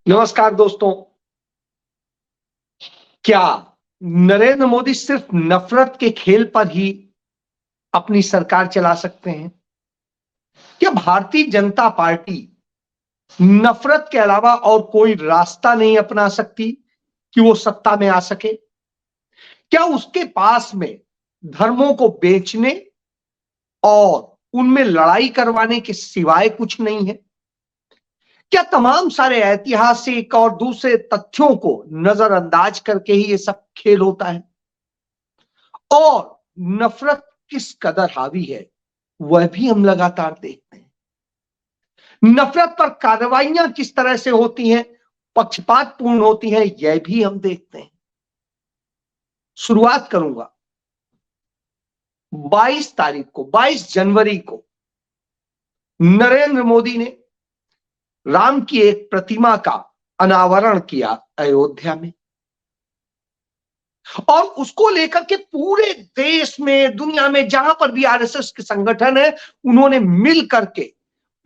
नमस्कार दोस्तों। क्या नरेंद्र मोदी सिर्फ नफरत के खेल पर ही अपनी सरकार चला सकते हैं? क्या भारतीय जनता पार्टी नफरत के अलावा और कोई रास्ता नहीं अपना सकती कि वो सत्ता में आ सके? क्या उसके पास में धर्मों को बेचने और उनमें लड़ाई करवाने के सिवाय कुछ नहीं है? क्या तमाम सारे ऐतिहासिक और दूसरे तथ्यों को नजरअंदाज करके ही ये सब खेल होता है? और नफरत किस कदर हावी है वह भी हम लगातार देखते हैं। नफरत पर कार्रवाइयां किस तरह से होती हैं, पक्षपातपूर्ण होती हैं, यह भी हम देखते हैं। शुरुआत करूंगा 22 तारीख को, 22 जनवरी को नरेंद्र मोदी ने राम की एक प्रतिमा का अनावरण किया अयोध्या में, और उसको लेकर के पूरे देश में, दुनिया में जहां पर भी आरएसएस के संगठन है, उन्होंने मिल करके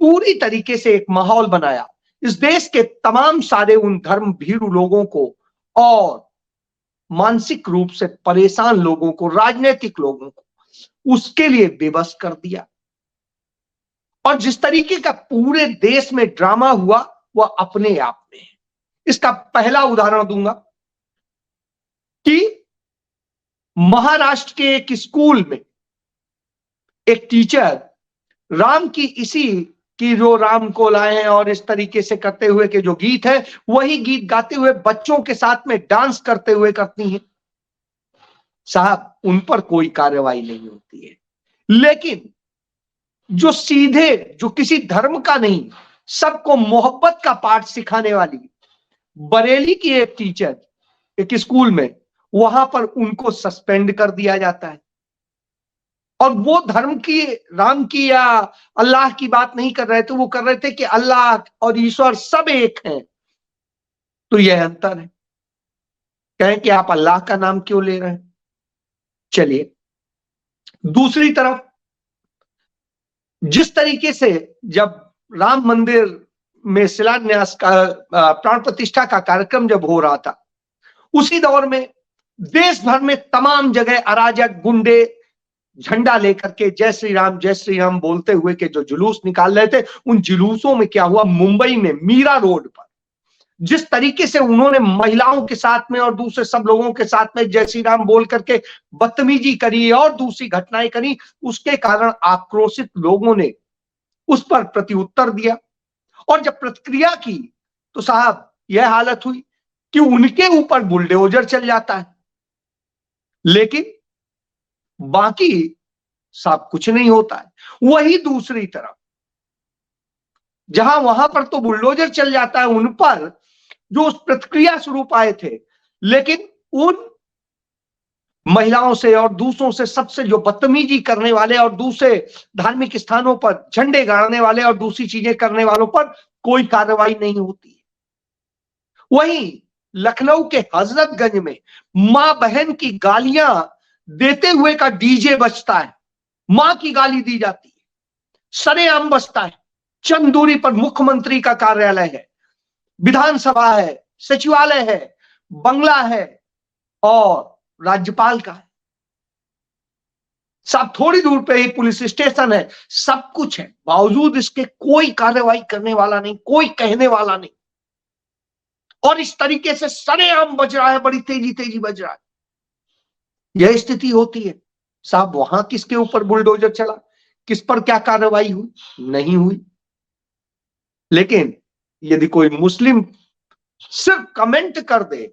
पूरी तरीके से एक माहौल बनाया। इस देश के तमाम सारे उन धर्म भीरू लोगों को और मानसिक रूप से परेशान लोगों को, राजनीतिक लोगों को उसके लिए बेबस कर दिया। और जिस तरीके का पूरे देश में ड्रामा हुआ वह अपने आप में है। इसका पहला उदाहरण दूंगा कि महाराष्ट्र के एक स्कूल में एक टीचर राम की इसी कि जो राम को लाए हैं और इस तरीके से करते हुए के जो गीत है, वही गीत गाते हुए बच्चों के साथ में डांस करते हुए करती हैं। साहब, उन पर कोई कार्रवाई नहीं होती है। लेकिन जो सीधे, जो किसी धर्म का नहीं, सबको मोहब्बत का पाठ सिखाने वाली बरेली की एक टीचर एक स्कूल में, वहां पर उनको सस्पेंड कर दिया जाता है। और वो धर्म की, राम की या अल्लाह की बात नहीं कर रहे थे, वो कर रहे थे कि अल्लाह और ईश्वर सब एक हैं। तो यह अंतर है। कहें कि आप अल्लाह का नाम क्यों ले रहे हैं? चलिए, दूसरी तरफ जिस तरीके से जब राम मंदिर में शिलान्यास का, प्राण प्रतिष्ठा का कार्यक्रम जब हो रहा था, उसी दौर में देश भर में तमाम जगह अराजक गुंडे झंडा लेकर के जय श्री राम बोलते हुए के जो जुलूस निकाल रहे थे, उन जुलूसों में क्या हुआ, मुंबई में मीरा रोड पर जिस तरीके से उन्होंने महिलाओं के साथ में और दूसरे सब लोगों के साथ में जय श्री राम बोल करके बदतमीजी करी और दूसरी घटनाएं करी, उसके कारण आक्रोशित लोगों ने उस पर प्रत्युत्तर दिया। और जब प्रतिक्रिया की तो साहब यह हालत हुई कि उनके ऊपर बुलडोजर चल जाता है, लेकिन बाकी साहब कुछ नहीं होता है। वही दूसरी तरफ जहां वहां पर तो बुलडोजर चल जाता है उन पर जो उस प्रतिक्रिया स्वरूप आए थे, लेकिन उन महिलाओं से और दूसरों से, सबसे जो बदतमीजी करने वाले और दूसरे धार्मिक स्थानों पर झंडे गाड़ने वाले और दूसरी चीजें करने वालों पर कोई कार्रवाई नहीं होती है। वहीं लखनऊ के हजरतगंज में मां बहन की गालियां देते हुए का डीजे बजता है, मां की गाली दी जाती है, सरेआम बजता है। चंद दूरी पर मुख्यमंत्री का कार्यालय है, विधानसभा है, सचिवालय है, बंगला है और राज्यपाल का है। सब थोड़ी दूर पे ही पुलिस स्टेशन है, सब कुछ है, बावजूद इसके कोई कार्रवाई करने वाला नहीं, कोई कहने वाला नहीं। और इस तरीके से सरेआम बज रहा है, बड़ी तेजी तेजी बज रहा है। यह स्थिति होती है। साहब, वहां किसके ऊपर बुलडोजर चला, किस पर क्या कार्रवाई हुई? नहीं हुई। लेकिन यदि कोई मुस्लिम सिर्फ कमेंट कर दे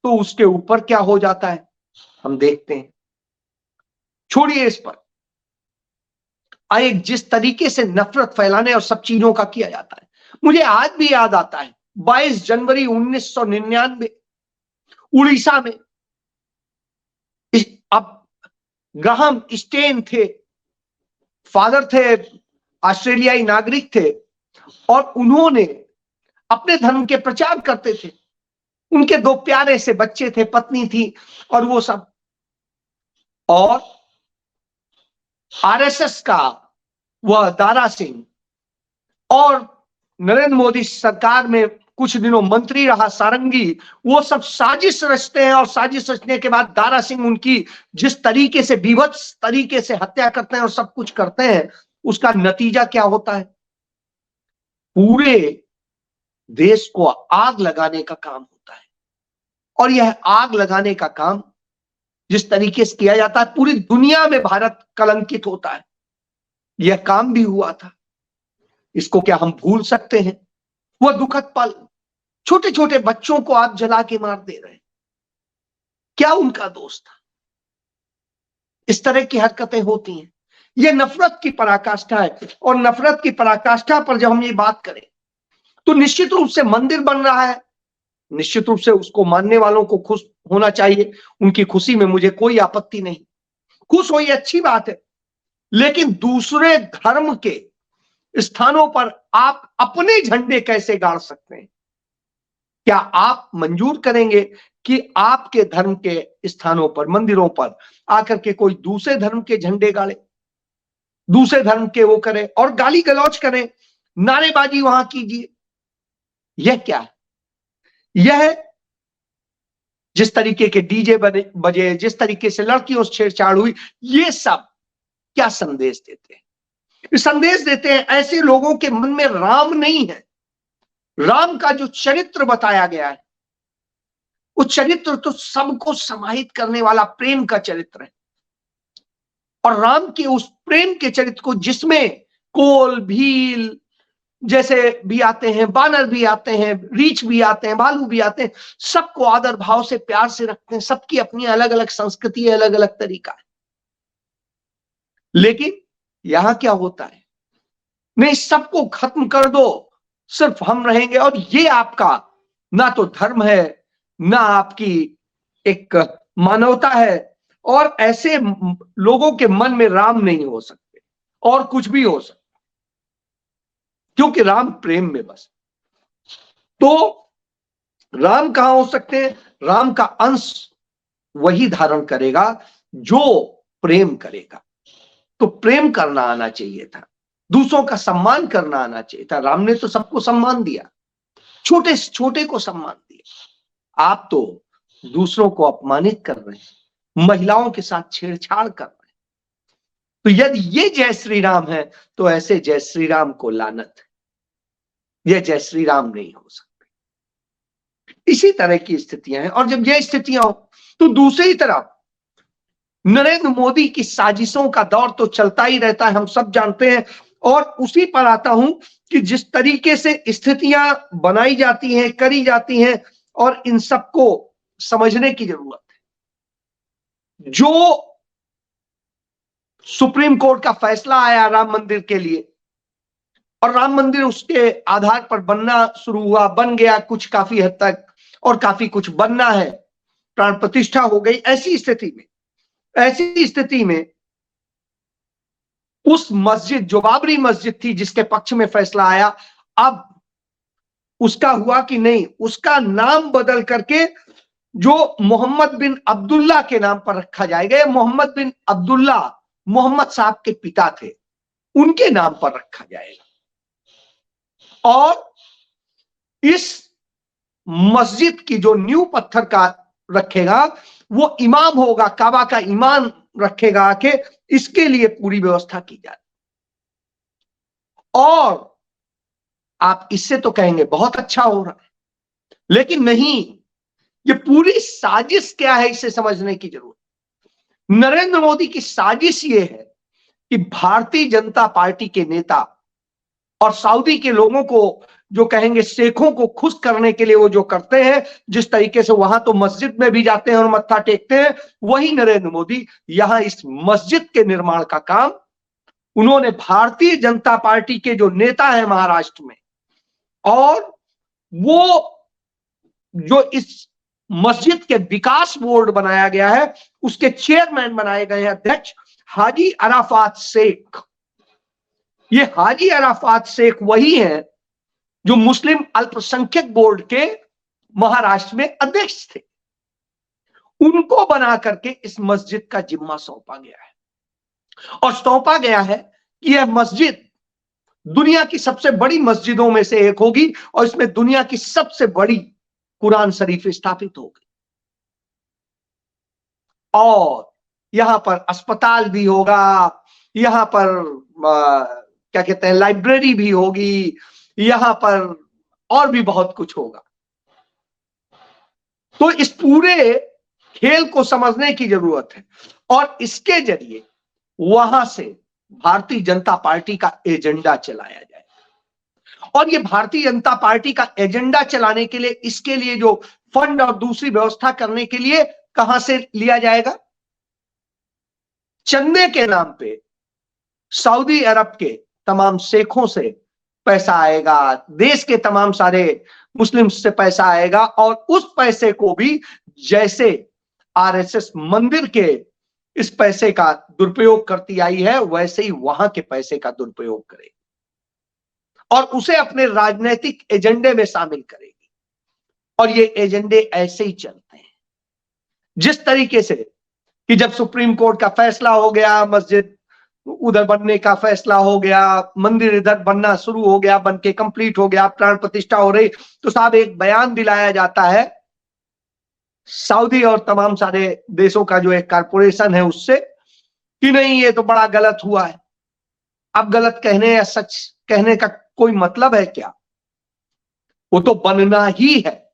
तो उसके ऊपर क्या हो जाता है हम देखते हैं। छोड़िए इस पर, आए जिस तरीके से नफरत फैलाने और सब चीजों का किया जाता है, मुझे आज भी याद आता है 22 जनवरी 1999 उड़ीसा में अब ग्राहम स्टेन थे, फादर थे, ऑस्ट्रेलियाई नागरिक थे, और उन्होंने अपने धर्म के प्रचार करते थे। उनके दो प्यारे से बच्चे थे, पत्नी थी और वो सब, और आरएसएस का वह दारा सिंह और नरेंद्र मोदी सरकार में कुछ दिनों मंत्री रहा सारंगी, वो सब साजिश रचते हैं और साजिश रचने के बाद दारा सिंह उनकी जिस तरीके से विभत्स तरीके से हत्या करते हैं और सब कुछ करते हैं, उसका नतीजा क्या होता है? पूरे देश को आग लगाने का काम होता है। और यह आग लगाने का काम जिस तरीके से किया जाता है, पूरी दुनिया में भारत कलंकित होता है। यह काम भी हुआ था, इसको क्या हम भूल सकते हैं? वह दुखद पल, छोटे छोटे बच्चों को आप जला के मार दे रहे हैं, क्या उनका दोष था? इस तरह की हरकतें होती हैं। यह नफरत की पराकाष्ठा है। और नफरत की पराकाष्ठा पर जब हम ये बात करें तो निश्चित रूप से मंदिर बन रहा है, निश्चित रूप से उसको मानने वालों को खुश होना चाहिए, उनकी खुशी में मुझे कोई आपत्ति नहीं, खुश हो, ये अच्छी बात है। लेकिन दूसरे धर्म के स्थानों पर आप अपने झंडे कैसे गाड़ सकते हैं? क्या आप मंजूर करेंगे कि आपके धर्म के स्थानों पर, मंदिरों पर आकर के कोई दूसरे धर्म के झंडे गाड़े, दूसरे धर्म के वो करे और गाली गलौज करें, नारेबाजी वहां कीजिए? यह क्या है? यह जिस तरीके के डीजे बजे, जिस तरीके से लड़कियों से छेड़छाड़ हुई, ये सब क्या संदेश देते हैं? संदेश देते हैं ऐसे लोगों के मन में राम नहीं है। राम का जो चरित्र बताया गया है, वो चरित्र तो सबको समाहित करने वाला प्रेम का चरित्र है। और राम के उस प्रेम के चरित्र को, जिसमें कोल, भील जैसे भी आते हैं, बानर भी आते हैं, रीछ भी आते हैं, भालू भी आते हैं, सबको आदर भाव से प्यार से रखते हैं। सबकी अपनी अलग अलग संस्कृति है, अलग अलग तरीका है। लेकिन यहां क्या होता है? नहीं, सबको खत्म कर दो, सिर्फ हम रहेंगे। और ये आपका ना तो धर्म है, ना आपकी एक मानवता है। और ऐसे लोगों के मन में राम नहीं हो सकते, और कुछ भी हो सकता, क्योंकि राम प्रेम में बस। तो राम कहां हो सकते हैं? राम का अंश वही धारण करेगा जो प्रेम करेगा। तो प्रेम करना आना चाहिए था, दूसरों का सम्मान करना आना चाहिए था। राम ने तो सबको सम्मान दिया, छोटे से छोटे को सम्मान दिया। आप तो दूसरों को अपमानित कर रहे हैं, महिलाओं के साथ छेड़छाड़ कर रहे हैं। तो यदि ये जय श्री राम है, तो ऐसे जय श्री राम को लानत है। यह जय श्री राम नहीं हो सकते। इसी तरह की स्थितियां हैं। और जब ये स्थितियां हो, तो दूसरी तरफ नरेंद्र मोदी की साजिशों का दौर तो चलता ही रहता है, हम सब जानते हैं। और उसी पर आता हूं कि जिस तरीके से स्थितियां बनाई जाती हैं, करी जाती हैं, और इन सबको समझने की जरूरत है। जो सुप्रीम कोर्ट का फैसला आया राम मंदिर के लिए, और राम मंदिर उसके आधार पर बनना शुरू हुआ, बन गया कुछ काफी हद तक, और काफी कुछ बनना है, प्राण प्रतिष्ठा हो गई। ऐसी स्थिति में उस मस्जिद, जो बाबरी मस्जिद थी, जिसके पक्ष में फैसला आया, अब उसका हुआ कि नहीं, उसका नाम बदल करके जो मोहम्मद बिन अब्दुल्ला के नाम पर रखा जाएगा। मोहम्मद बिन अब्दुल्ला मोहम्मद साहब के पिता थे, उनके नाम पर रखा जाएगा। और इस मस्जिद की जो नींव पत्थर का रखेगा, वो इमाम होगा, काबा का इमाम रखेगा कि इसके लिए पूरी व्यवस्था की जाए। और आप इससे तो कहेंगे बहुत अच्छा हो रहा है, लेकिन नहीं, ये पूरी साजिश क्या है, इसे समझने की जरूरत। नरेंद्र मोदी की साजिश ये है कि भारतीय जनता पार्टी के नेता और सऊदी के लोगों को, जो कहेंगे शेखों को खुश करने के लिए वो जो करते हैं, जिस तरीके से वहां तो मस्जिद में भी जाते हैं और मत्था टेकते हैं, वही नरेंद्र मोदी यहां इस मस्जिद के निर्माण का काम उन्होंने भारतीय जनता पार्टी के जो नेता है महाराष्ट्र में, और वो जो इस मस्जिद के विकास बोर्ड बनाया गया है, उसके चेयरमैन बनाए गए हैं अध्यक्ष हाजी अराफात शेख। ये हाजी अराफात शेख वही है जो मुस्लिम अल्पसंख्यक बोर्ड के महाराष्ट्र में अध्यक्ष थे। उनको बना करके इस मस्जिद का जिम्मा सौंपा गया है, और सौंपा गया है कि यह मस्जिद दुनिया की सबसे बड़ी मस्जिदों में से एक होगी और इसमें दुनिया की सबसे बड़ी कुरान शरीफ स्थापित होगी और यहां पर अस्पताल भी होगा, यहां पर क्या कहते हैं लाइब्रेरी भी होगी, यहां पर और भी बहुत कुछ होगा। तो इस पूरे खेल को समझने की जरूरत है और इसके जरिए वहां से भारतीय जनता पार्टी का एजेंडा चलाया जाए और ये भारतीय जनता पार्टी का एजेंडा चलाने के लिए इसके लिए जो फंड और दूसरी व्यवस्था करने के लिए कहां से लिया जाएगा? चंदे के नाम पे सऊदी अरब के तमाम शेखों से पैसा आएगा, देश के तमाम सारे मुस्लिम से पैसा आएगा और उस पैसे को भी जैसे आरएसएस मंदिर के इस पैसे का दुरुपयोग करती आई है वैसे ही वहां के पैसे का दुरुपयोग करेगी और उसे अपने राजनीतिक एजेंडे में शामिल करेगी। और ये एजेंडे ऐसे ही चलते हैं जिस तरीके से कि जब सुप्रीम कोर्ट का फैसला हो गया, मस्जिद उधर बनने का फैसला हो गया, मंदिर इधर बनना शुरू हो गया, बन के कंप्लीट हो गया, प्राण प्रतिष्ठा हो रही, तो साहब एक बयान दिलाया जाता है सऊदी और तमाम सारे देशों का जो एक कारपोरेशन है उससे कि नहीं ये तो बड़ा गलत हुआ है। अब गलत कहने या सच कहने का कोई मतलब है क्या? वो तो बनना ही है,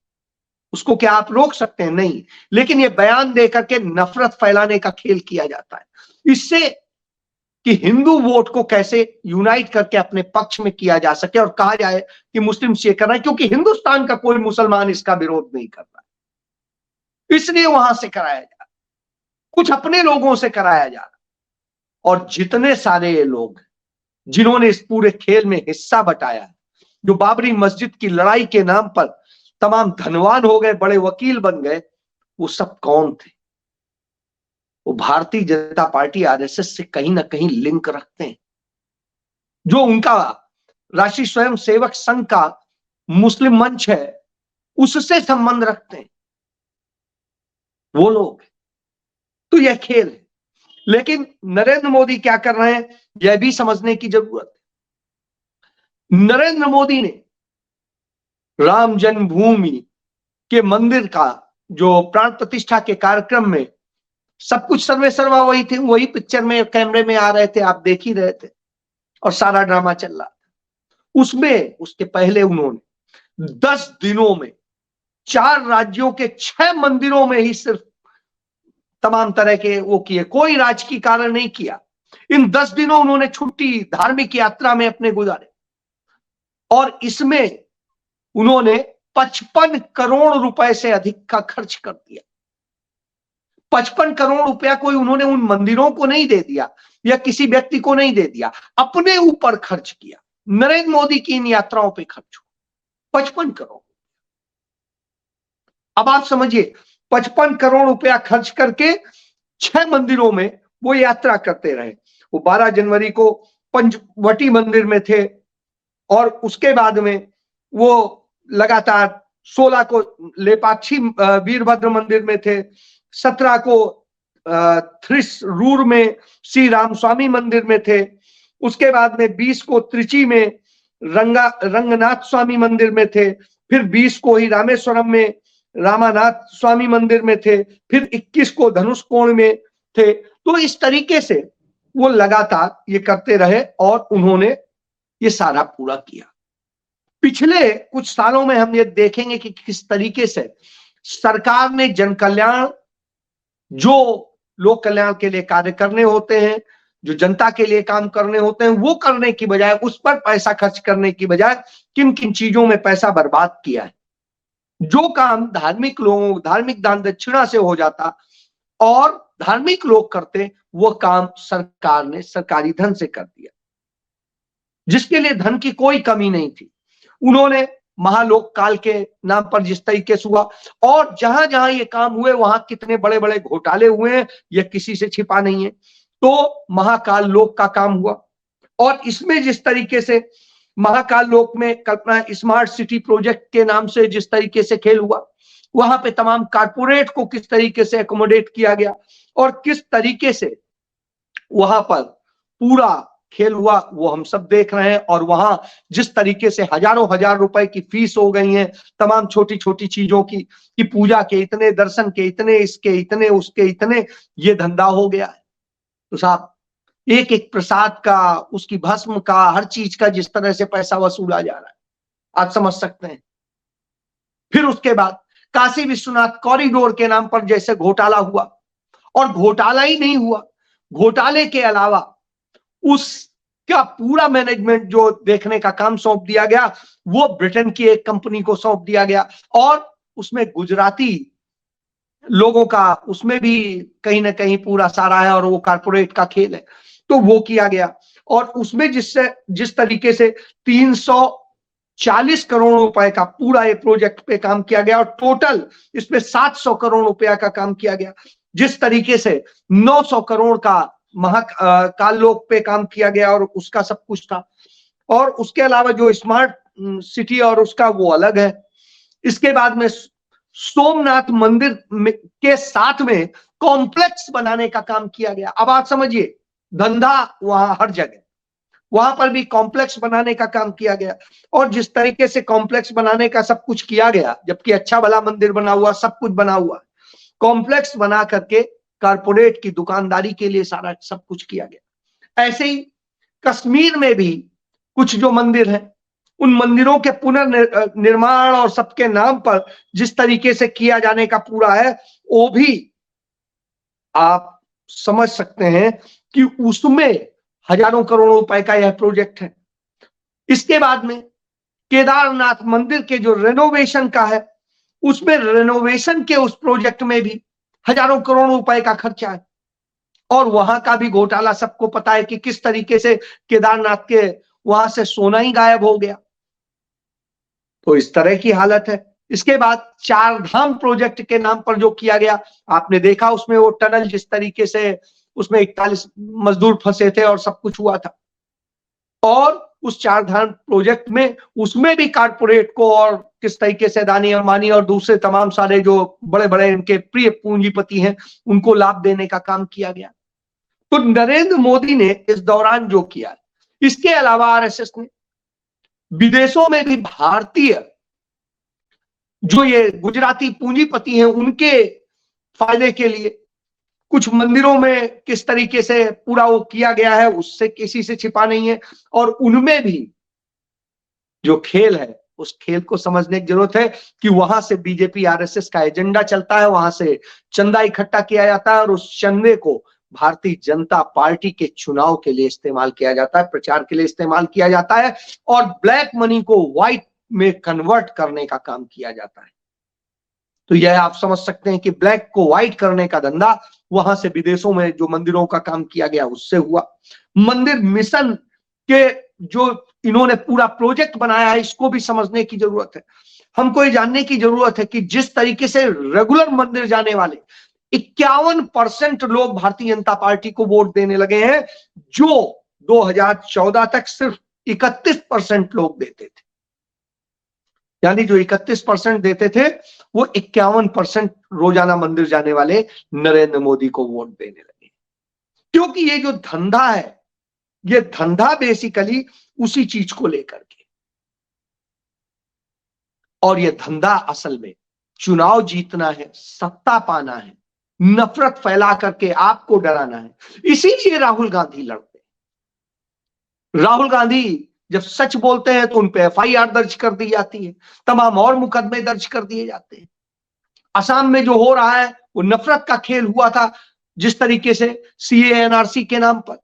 उसको क्या आप रोक सकते हैं? नहीं। लेकिन ये बयान देकर के नफरत फैलाने का खेल किया जाता है इससे कि हिंदू वोट को कैसे यूनाइट करके अपने पक्ष में किया जा सके और कहा जाए कि मुस्लिम ये कर रहे हैं क्योंकि हिंदुस्तान का कोई मुसलमान इसका विरोध नहीं कर रहा, इसलिए वहां से कराया जा रहा, कुछ अपने लोगों से कराया जा रहा। और जितने सारे ये लोग जिन्होंने इस पूरे खेल में हिस्सा बटाया, जो बाबरी मस्जिद की लड़ाई के नाम पर तमाम धनवान हो गए, बड़े वकील बन गए, वो सब कौन थे? वो भारतीय जनता पार्टी आरएसएस से कहीं ना कहीं लिंक रखते हैं। जो उनका राष्ट्रीय स्वयं सेवक संघ का मुस्लिम मंच है उससे संबंध रखते हैं वो लोग। तो यह खेल है, लेकिन नरेंद्र मोदी क्या कर रहे हैं यह भी समझने की जरूरत है। नरेंद्र मोदी ने राम जन्मभूमि के मंदिर का जो प्राण प्रतिष्ठा के कार्यक्रम में सब कुछ सर्वे सर्वा वही थे, वही पिक्चर में कैमरे में आ रहे थे, आप देख ही रहे थे और सारा ड्रामा चल रहा था। उसमें उसके पहले उन्होंने 10 दिनों में 4 राज्यों के 6 मंदिरों में ही सिर्फ तमाम तरह के वो किए, कोई राजकीय कारण नहीं किया। इन 10 दिनों उन्होंने छुट्टी धार्मिक यात्रा में अपने गुजारे और इसमें उन्होंने 55 करोड़ रुपए से अधिक का खर्च कर दिया। 55 करोड़ रुपया कोई उन्होंने उन मंदिरों को नहीं दे दिया या किसी व्यक्ति को नहीं दे दिया, अपने ऊपर खर्च किया। नरेंद्र मोदी की इन यात्राओं पे खर्च हुआ 55 करोड़। अब आप समझिए 55 करोड़ रुपया खर्च करके 6 मंदिरों में वो यात्रा करते रहे। वो 12 जनवरी को पंचवटी मंदिर में थे और उसके बाद में वो लगातार 16 को लेपाक्षी वीरभद्र मंदिर में थे, 17 को थ्रिसरूर में श्री रामस्वामी मंदिर में थे, उसके बाद में 20 को त्रिची में रंगनाथ स्वामी मंदिर में थे, फिर 20 को ही रामेश्वरम में रामानाथ स्वामी मंदिर में थे, फिर 21 को धनुषकोण में थे। तो इस तरीके से वो लगातार ये करते रहे और उन्होंने ये सारा पूरा किया। पिछले कुछ सालों में हम ये देखेंगे कि किस तरीके से सरकार ने जन कल्याण, जो लोक कल्याण के लिए कार्य करने होते हैं, जो जनता के लिए काम करने होते हैं, वो करने की बजाय, उस पर पैसा खर्च करने की बजाय किन किन चीजों में पैसा बर्बाद किया है। जो काम धार्मिक लोगों, धार्मिक दान दक्षिणा से हो जाता और धार्मिक लोग करते, वो काम सरकार ने सरकारी धन से कर दिया, जिसके लिए धन की कोई कमी नहीं थी। उन्होंने महालोक काल के नाम पर जिस तरीके से हुआ और जहां जहां ये काम हुए वहां कितने बड़े बड़े घोटाले हुए हैं, यह किसी से छिपा नहीं है। तो महाकाल लोक का काम हुआ और इसमें जिस तरीके से महाकाल लोक में कल्पना स्मार्ट सिटी प्रोजेक्ट के नाम से जिस तरीके से खेल हुआ, वहां पे तमाम कारपोरेट को किस तरीके से एकोमोडेट किया गया और किस तरीके से वहां पर पूरा खेल हुआ वो हम सब देख रहे हैं। और वहां जिस तरीके से हजारों हजार रुपए की फीस हो गई है तमाम छोटी छोटी चीजों की, कि पूजा के इतने, दर्शन के इतने, इसके इतने, उसके इतने, ये धंधा हो गया है। तो साहब एक एक प्रसाद का, उसकी भस्म का, हर चीज का जिस तरह से पैसा वसूला जा रहा है, आप समझ सकते हैं। फिर उसके बाद काशी विश्वनाथ कॉरिडोर के नाम पर जैसे घोटाला हुआ, और घोटाला ही नहीं हुआ, घोटाले के अलावा उसका पूरा मैनेजमेंट जो देखने का काम सौंप दिया गया वो ब्रिटेन की एक कंपनी को सौंप दिया गया, और उसमें गुजराती लोगों का उसमें भी कहीं ना कहीं पूरा सारा है, और वो कारपोरेट का खेल है, तो वो किया गया। और उसमें जिस तरीके से 340 करोड़ रुपए का पूरा एक प्रोजेक्ट पे काम किया गया, और टोटल इसमें 700 करोड़ रुपया का काम किया गया। जिस तरीके से 900 करोड़ का महाकाल लोक पे काम किया गया, और उसका सब कुछ था। और उसके अलावा जो स्मार्ट सिटी और उसका वो अलग है। इसके बाद में सोमनाथ मंदिर के साथ में कॉम्प्लेक्स बनाने का काम किया गया। अब आप समझिए, धंधा वहां हर जगह, वहां पर भी कॉम्प्लेक्स बनाने का काम किया गया। और जिस तरीके से कॉम्प्लेक्स बनाने का सब कुछ किया गया, जबकि अच्छा भला मंदिर बना हुआ, सब कुछ बना हुआ, कॉम्प्लेक्स बना करके कारपोरेट की दुकानदारी के लिए सारा सब कुछ किया गया। ऐसे ही कश्मीर में भी कुछ जो मंदिर हैं, उन मंदिरों के पुनर्निर्माण और सबके नाम पर जिस तरीके से किया जाने का पूरा है, वो भी आप समझ सकते हैं कि उसमें हजारों करोड़ रुपए का यह प्रोजेक्ट है। इसके बाद में केदारनाथ मंदिर के जो रेनोवेशन का है, उसमें रेनोवेशन के उस प्रोजेक्ट में भी हजारों करोड़ रुपए का खर्चा है। और वहां का भी घोटाला सबको पता है कि किस तरीके से केदारनाथ के वहां से सोना ही गायब हो गया। तो इस तरह की हालत है। इसके बाद चार धाम प्रोजेक्ट के नाम पर जो किया गया, आपने देखा उसमें वो टनल जिस तरीके से उसमें 41 मजदूर फंसे थे और सब कुछ हुआ था। और उस चार धाम प्रोजेक्ट में उसमें भी कारपोरेट को और किस तरीके से अदानी, अंबानी और दूसरे तमाम सारे जो बड़े बड़े इनके प्रिय पूंजीपति हैं उनको लाभ देने का काम किया गया। तो नरेंद्र मोदी ने इस दौरान जो किया, इसके अलावा आरएसएस ने विदेशों में भी भारतीय जो ये गुजराती पूंजीपति हैं उनके फायदे के लिए कुछ मंदिरों में किस तरीके से पूरा वो किया गया है, उससे किसी से छिपा नहीं है। और उनमें भी जो खेल है, उस खेल को समझने की जरूरत है कि वहां से बीजेपी आरएसएस का एजेंडा चलता है, वहां से चंदा इकट्ठा किया जाता है, और उस चंदे को भारतीय जनता पार्टी के चुनाव के लिए इस्तेमाल किया जाता है, प्रचार के लिए इस्तेमाल किया जाता है, और ब्लैक मनी को व्हाइट में कन्वर्ट करने का काम किया जाता है। तो यह आप समझ सकते हैं कि ब्लैक को व्हाइट करने का धंधा वहां से विदेशों में जो मंदिरों का काम किया गया उससे हुआ। मंदिर मिशन के जो इन्होंने पूरा प्रोजेक्ट बनाया है, इसको भी समझने की जरूरत है। हमको ये जानने की जरूरत है कि जिस तरीके से रेगुलर मंदिर जाने वाले 51% लोग भारतीय जनता पार्टी को वोट देने लगे हैं, जो 2014 तक सिर्फ 31% लोग देते थे। यानी जो 31% देते थे वो 51% रोजाना मंदिर जाने वाले नरेंद्र मोदी को वोट देने लगे। क्योंकि ये जो धंधा है, ये धंधा बेसिकली उसी चीज को लेकर के, और ये धंधा असल में चुनाव जीतना है, सत्ता पाना है, नफरत फैला करके आपको डराना है। इसीलिए राहुल गांधी लड़ते हैं। राहुल गांधी जब सच बोलते हैं तो उन पे एफआईआर दर्ज कर दी जाती है, तमाम और मुकदमे दर्ज कर दिए जाते हैं। असम में जो हो रहा है वो नफरत का खेल हुआ था, जिस तरीके से सीए एनआरसी के नाम पर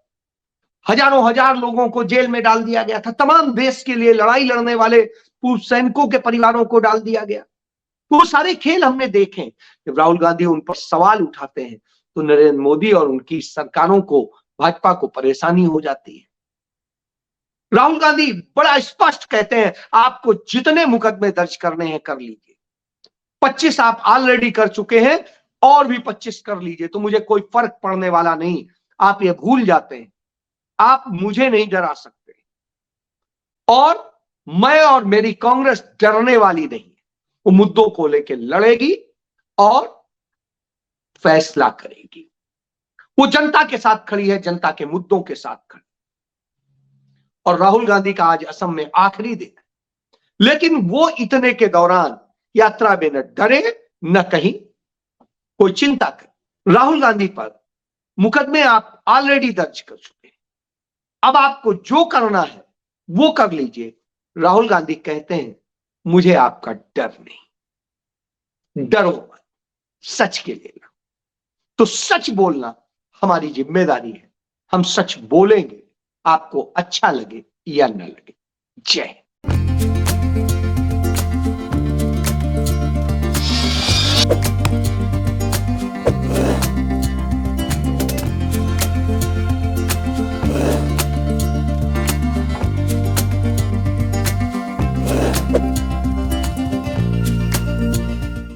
हजारों हजार लोगों को जेल में डाल दिया गया था, तमाम देश के लिए लड़ाई लड़ने वाले पूर्व सैनिकों के परिवारों को डाल दिया गया। तो वो सारे खेल हमने देखे। जब राहुल गांधी उन पर सवाल उठाते हैं तो नरेंद्र मोदी और उनकी सरकारों को, भाजपा को परेशानी हो जाती है। राहुल गांधी बड़ा स्पष्ट कहते हैं, आपको जितने मुकदमे दर्ज करने हैं कर लीजिए, 25 आप ऑलरेडी कर चुके हैं, और भी 25 कर लीजिए, तो मुझे कोई फर्क पड़ने वाला नहीं। आप ये भूल जाते हैं, आप मुझे नहीं डरा सकते, और मैं और मेरी कांग्रेस डरने वाली नहीं है। वो मुद्दों को लेकर लड़ेगी और फैसला करेगी। वो जनता के साथ खड़ी है, जनता के मुद्दों के साथ खड़ी। और राहुल गांधी का आज असम में आखिरी दिन है, लेकिन वो इतने के दौरान यात्रा में न डरे न कहीं कोई चिंता करे। राहुल गांधी पर मुकदमे आप ऑलरेडी दर्ज कर चुके हैं, अब आपको जो करना है वो कर लीजिए। राहुल गांधी कहते हैं मुझे आपका डर नहीं, डरो मत, सच के लिए लड़ो। तो सच बोलना हमारी जिम्मेदारी है, हम सच बोलेंगे, आपको अच्छा लगे या न लगे। जय हिंद।